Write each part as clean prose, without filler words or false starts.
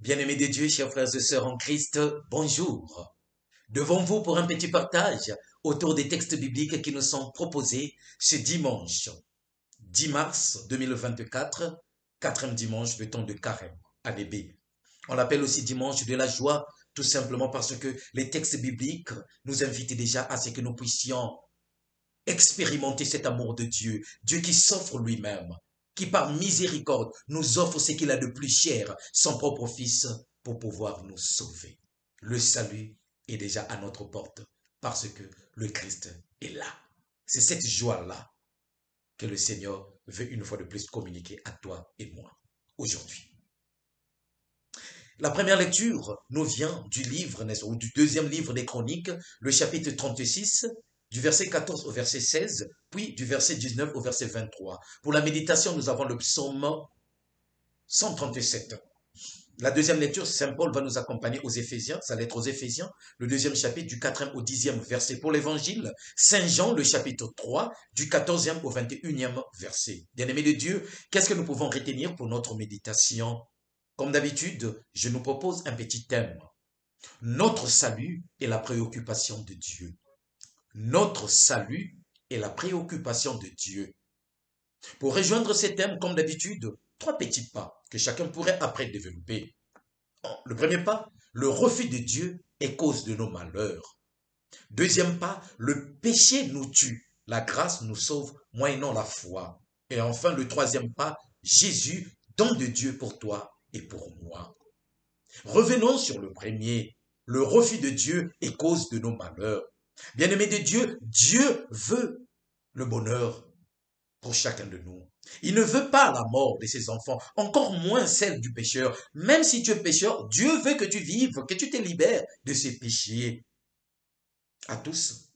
Bien-aimés de Dieu, chers frères et sœurs en Christ, bonjour. Devant vous pour un petit partage autour des textes bibliques qui nous sont proposés ce dimanche 10 mars 2024, quatrième dimanche de temps de carême, année B. On l'appelle aussi dimanche de la joie, tout simplement parce que les textes bibliques nous invitent déjà à ce que nous puissions expérimenter cet amour de Dieu, Dieu qui s'offre lui-même, qui par miséricorde nous offre ce qu'il a de plus cher, son propre Fils, pour pouvoir nous sauver. Le salut est déjà à notre porte parce que le Christ est là. C'est cette joie-là que le Seigneur veut une fois de plus communiquer à toi et moi aujourd'hui. La première lecture nous vient du livre, ou du deuxième livre des Chroniques, le chapitre 36, du verset 14 au verset 16, puis du verset 19 au verset 23. Pour la méditation, nous avons le psaume 137. La deuxième lecture, Saint Paul va nous accompagner aux Éphésiens, sa lettre aux Éphésiens, le deuxième chapitre du 4e au 10e verset. Pour l'évangile, Saint Jean, le chapitre 3, du 14e au 21e verset. Bien-aimés de Dieu, qu'est-ce que nous pouvons retenir pour notre méditation? Comme d'habitude, je nous propose un petit thème. Notre salut est la préoccupation de Dieu. Notre salut est la préoccupation de Dieu. Pour rejoindre ces thèmes, comme d'habitude, 3 petits pas que chacun pourrait après développer. Le premier pas, le refus de Dieu est cause de nos malheurs. Deuxième pas, le péché nous tue, la grâce nous sauve, moyennant la foi. Et enfin, le troisième pas, Jésus, don de Dieu pour toi et pour moi. Revenons sur le premier, le refus de Dieu est cause de nos malheurs. Bien-aimés de Dieu, Dieu veut le bonheur pour chacun de nous. Il ne veut pas la mort de ses enfants, encore moins celle du pécheur. Même si tu es pécheur, Dieu veut que tu vives, que tu te libères de ses péchés. À tous,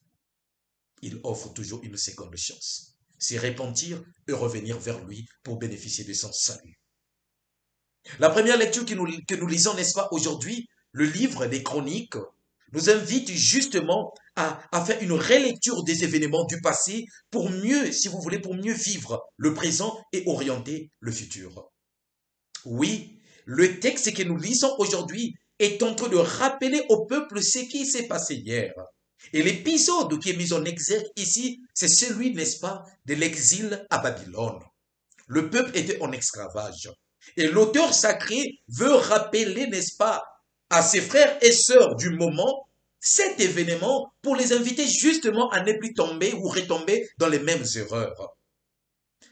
il offre toujours une seconde chance. C'est repentir et revenir vers lui pour bénéficier de son salut. La première lecture que nous lisons, n'est-ce pas, aujourd'hui, le livre des Chroniques, nous invite justement à faire une relecture des événements du passé pour mieux, si vous voulez, pour mieux vivre le présent et orienter le futur. Oui, le texte que nous lisons aujourd'hui est en train de rappeler au peuple ce qui s'est passé hier. Et l'épisode qui est mis en exergue ici, c'est celui, n'est-ce pas, de l'exil à Babylone. Le peuple était en esclavage. Et l'auteur sacré veut rappeler, n'est-ce pas, à ses frères et sœurs du moment cet événement pour les inviter justement à ne plus tomber ou retomber dans les mêmes erreurs.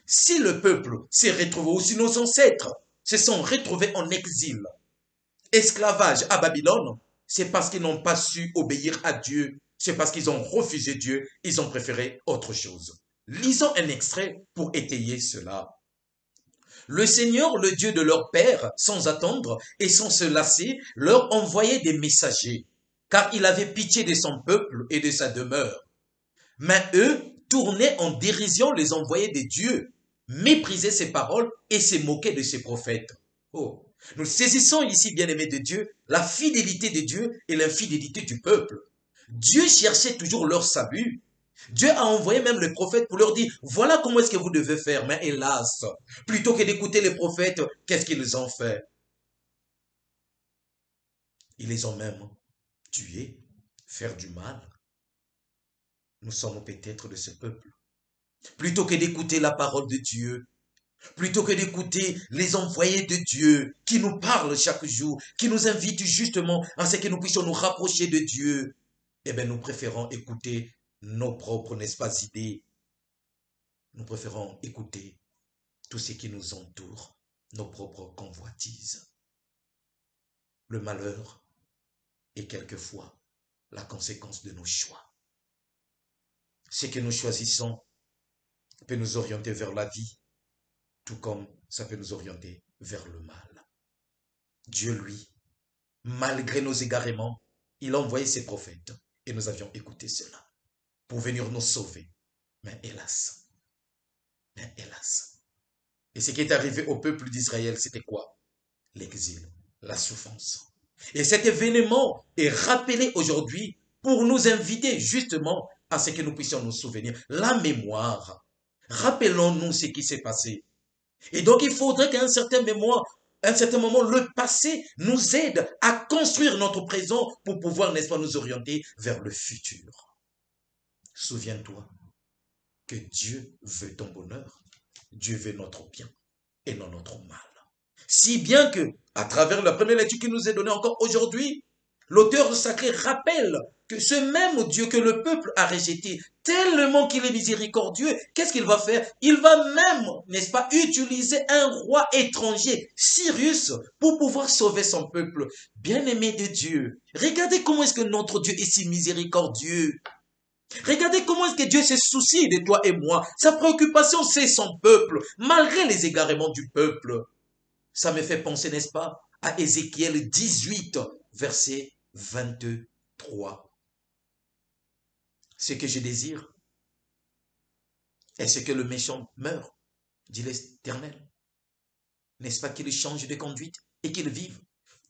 Si le peuple s'est retrouvé, ou si nos ancêtres se sont retrouvés en exil, esclavage à Babylone, c'est parce qu'ils n'ont pas su obéir à Dieu, c'est parce qu'ils ont refusé Dieu, ils ont préféré autre chose. Lisons un extrait pour étayer cela. Le Seigneur, le Dieu de leur père, sans attendre et sans se lasser, leur envoyait des messagers, car il avait pitié de son peuple et de sa demeure. Mais eux tournaient en dérision les envoyés de Dieu, méprisaient ses paroles et se moquaient de ses prophètes. Oh, nous saisissons ici, bien-aimés de Dieu, la fidélité de Dieu et l'infidélité du peuple. Dieu cherchait toujours leur salut. Dieu a envoyé même les prophètes pour leur dire, voilà comment est-ce que vous devez faire. Mais hélas, plutôt que d'écouter les prophètes, qu'est-ce qu'ils ont fait? Ils les ont même tués, faire du mal. Nous sommes peut-être de ce peuple. Plutôt que d'écouter la parole de Dieu, plutôt que d'écouter les envoyés de Dieu qui nous parlent chaque jour, qui nous invitent justement à ce que nous puissions nous rapprocher de Dieu, eh bien nous préférons écouter nos propres, n'est-ce pas, idées. Nous préférons écouter tout ce qui nous entoure, nos propres convoitises. Le malheur est quelquefois la conséquence de nos choix. Ce que nous choisissons peut nous orienter vers la vie, tout comme ça peut nous orienter vers le mal. Dieu, lui, malgré nos égarements, il a envoyé ses prophètes et nous avions écouté cela pour venir nous sauver. Mais hélas. Et ce qui est arrivé au peuple d'Israël, c'était quoi? L'exil, la souffrance. Et cet événement est rappelé aujourd'hui pour nous inviter justement à ce que nous puissions nous souvenir. La mémoire. Rappelons-nous ce qui s'est passé. Et donc il faudrait qu'à un certain moment, à un certain moment, le passé nous aide à construire notre présent pour pouvoir, n'est-ce pas, nous orienter vers le futur. Souviens-toi que Dieu veut ton bonheur, Dieu veut notre bien et non notre mal. Si bien que, à travers la première lecture qui nous est donnée encore aujourd'hui, l'auteur sacré rappelle que ce même Dieu que le peuple a rejeté, tellement qu'il est miséricordieux, qu'est-ce qu'il va faire? Il va même, n'est-ce pas, utiliser un roi étranger, Cyrus, pour pouvoir sauver son peuple. Bien-aimé de Dieu, regardez comment est-ce que notre Dieu est si miséricordieux. Regardez comment est-ce que Dieu se soucie de toi et moi. Sa préoccupation, c'est son peuple, malgré les égarements du peuple. Ça me fait penser, n'est-ce pas, à Ézéchiel 18, verset 23. Ce que je désire est-ce que le méchant meure, dit l'Éternel. N'est-ce pas qu'il change de conduite et qu'il vive?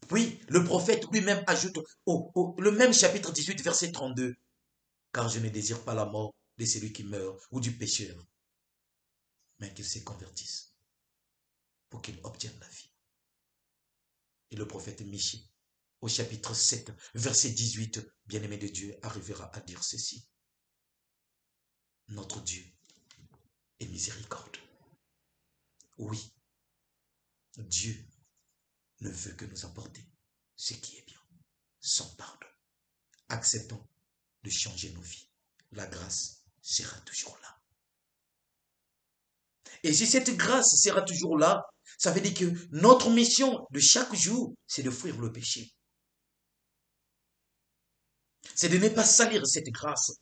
Puis le prophète lui-même ajoute le même chapitre 18, verset 32. Car je ne désire pas la mort de celui qui meurt ou du pécheur, mais qu'il se convertisse pour qu'il obtienne la vie. Et le prophète Michée, au chapitre 7, verset 18, bien-aimé de Dieu, arrivera à dire ceci. Notre Dieu est miséricorde. Oui, Dieu ne veut que nous apporter ce qui est bien, son pardon. Acceptons de changer nos vies. La grâce sera toujours là. Et si cette grâce sera toujours là, ça veut dire que notre mission de chaque jour, c'est de fuir le péché. C'est de ne pas salir cette grâce,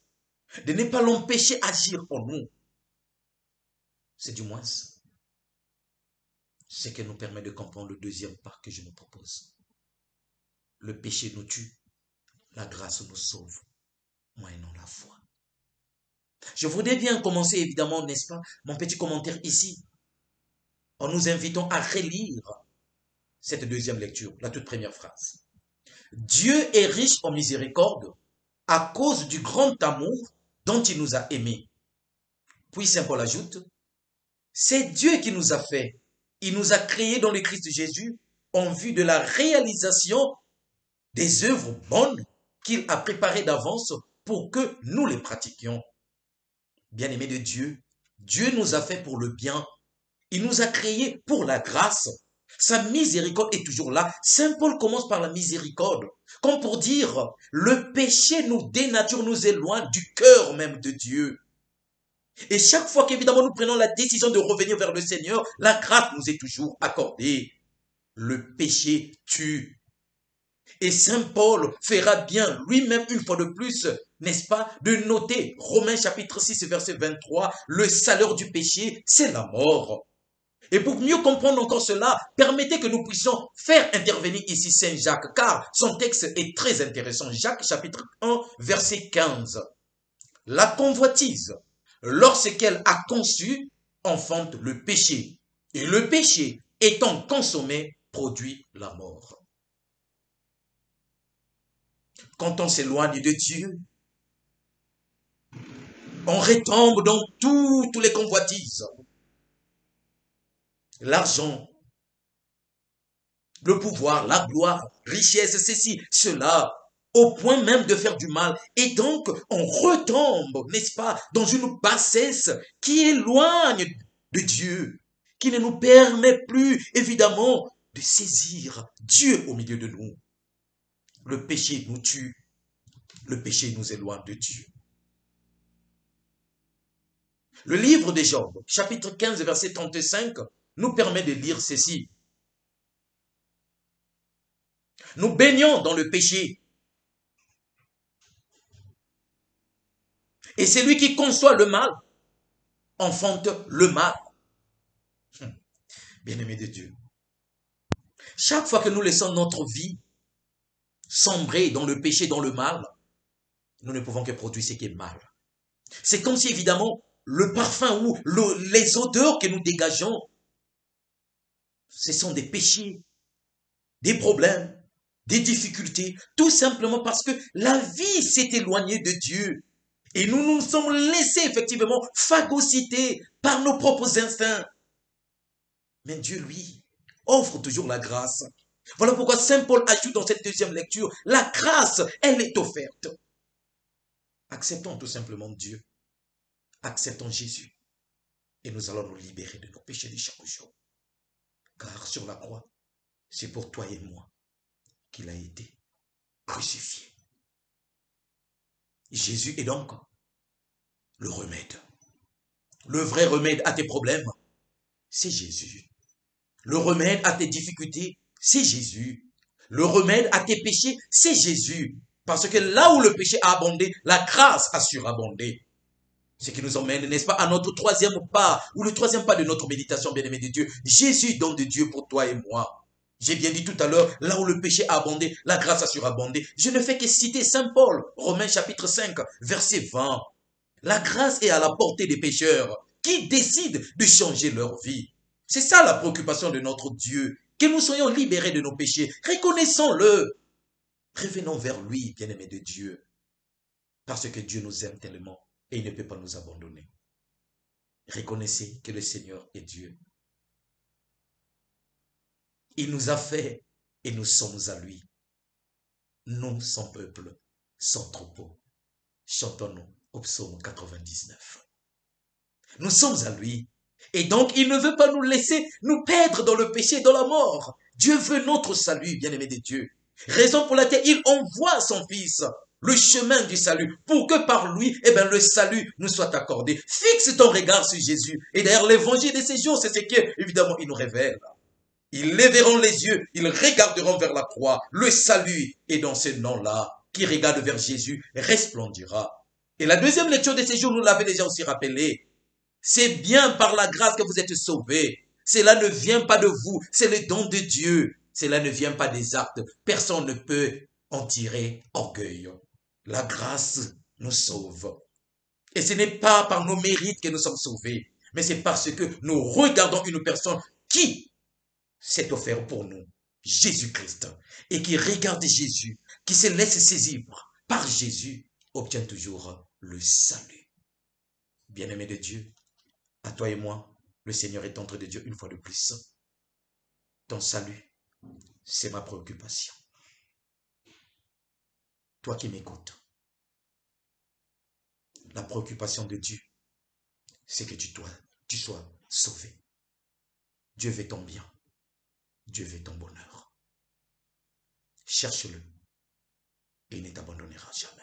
de ne pas l'empêcher d'agir en nous. C'est du moins ce qui nous permet de comprendre le deuxième pas que je me propose. Le péché nous tue, la grâce nous sauve, moyennant la foi. Je voudrais bien commencer, évidemment, n'est-ce pas, mon petit commentaire ici, en nous invitant à relire cette deuxième lecture, la toute première phrase. Dieu est riche en miséricorde à cause du grand amour dont il nous a aimés. Puis Saint Paul ajoute, c'est Dieu qui nous a fait. Il nous a créés dans le Christ Jésus en vue de la réalisation des œuvres bonnes qu'il a préparées d'avance pour que nous les pratiquions. Bien-aimés de Dieu, Dieu nous a fait pour le bien. Il nous a créés pour la grâce. Sa miséricorde est toujours là. Saint Paul commence par la miséricorde, comme pour dire, le péché nous dénature, nous éloigne du cœur même de Dieu. Et chaque fois qu'évidemment nous prenons la décision de revenir vers le Seigneur, la grâce nous est toujours accordée. Le péché tue. Et Saint Paul fera bien lui-même une fois de plus, n'est-ce pas, de noter Romains chapitre 6 verset 23, le salaire du péché, c'est la mort. Et pour mieux comprendre encore cela, permettez que nous puissions faire intervenir ici Saint Jacques, car son texte est très intéressant. Jacques chapitre 1 verset 15. La convoitise, lorsqu'elle a conçu, enfante le péché. Et le péché, étant consommé, produit la mort. Quand on s'éloigne de Dieu, on retombe dans toutes les convoitises. L'argent, le pouvoir, la gloire, richesse, ceci, cela, au point même de faire du mal. Et donc, on retombe, n'est-ce pas, dans une bassesse qui éloigne de Dieu, qui ne nous permet plus, évidemment, de saisir Dieu au milieu de nous. Le péché nous tue, le péché nous éloigne de Dieu. Le livre de Job, chapitre 15, verset 35, nous permet de lire ceci. Nous baignons dans le péché. Et celui qui conçoit le mal, enfante le mal. Bien-aimé de Dieu. Chaque fois que nous laissons notre vie sombrer dans le péché, dans le mal, nous ne pouvons que produire ce qui est mal. C'est comme si, évidemment, le parfum ou les odeurs que nous dégageons, ce sont des péchés, des problèmes, des difficultés, tout simplement parce que la vie s'est éloignée de Dieu. Et nous nous sommes laissés effectivement phagocyter par nos propres instincts. Mais Dieu, lui, offre toujours la grâce. Voilà pourquoi Saint Paul ajoute dans cette deuxième lecture, la grâce, elle est offerte. Acceptons tout simplement Dieu. Acceptons Jésus. Et nous allons nous libérer de nos péchés de chaque jour. Car sur la croix, c'est pour toi et moi qu'il a été crucifié. Jésus est donc le remède. Le vrai remède à tes problèmes, c'est Jésus. Le remède à tes difficultés, c'est Jésus. Le remède à tes péchés, c'est Jésus. Parce que là où le péché a abondé, la grâce a surabondé. Ce qui nous emmène, n'est-ce pas, à notre troisième pas, ou le troisième pas de notre méditation, bien-aimé de Dieu. Jésus, don de Dieu pour toi et moi. J'ai bien dit tout à l'heure, là où le péché a abondé, la grâce a surabondé. Je ne fais que citer Saint Paul, Romains chapitre 5, verset 20. La grâce est à la portée des pécheurs qui décident de changer leur vie. C'est ça la préoccupation de notre Dieu, que nous soyons libérés de nos péchés. Reconnaissons-le. Revenons vers lui, bien-aimé de Dieu, parce que Dieu nous aime tellement et il ne peut pas nous abandonner. Reconnaissez que le Seigneur est Dieu. Il nous a fait et nous sommes à lui. Nous, son peuple, son troupeau. Chantons-nous au psaume 99. Nous sommes à lui. Et donc, il ne veut pas nous laisser nous perdre dans le péché et dans la mort. Dieu veut notre salut, bien-aimé de Dieu. Raison pour laquelle il envoie son Fils, le chemin du salut, pour que par lui, le salut nous soit accordé. Fixe ton regard sur Jésus. Et d'ailleurs, l'évangile de ces jours, c'est ce qu'évidemment, il nous révèle. Ils lèveront les yeux, ils regarderont vers la croix. Le salut est dans ce nom-là. Qui regarde vers Jésus resplendira. Et la deuxième lecture de ces jours, nous l'avons déjà aussi rappelé. C'est bien par la grâce que vous êtes sauvés. Cela ne vient pas de vous, c'est le don de Dieu. Cela ne vient pas des actes. Personne ne peut en tirer orgueil. La grâce nous sauve. Et ce n'est pas par nos mérites que nous sommes sauvés, mais c'est parce que nous regardons une personne qui s'est offert pour nous, Jésus-Christ, et qui regarde Jésus, qui se laisse saisir par Jésus, obtient toujours le salut. Bien-aimé de Dieu, à toi et moi, le Seigneur est entre de Dieu une fois de plus. Ton salut, c'est ma préoccupation. Toi qui m'écoutes, la préoccupation de Dieu, c'est que tu sois sauvé. Dieu veut ton bien. Dieu veut ton bonheur. Cherche-le et il ne t'abandonnera jamais.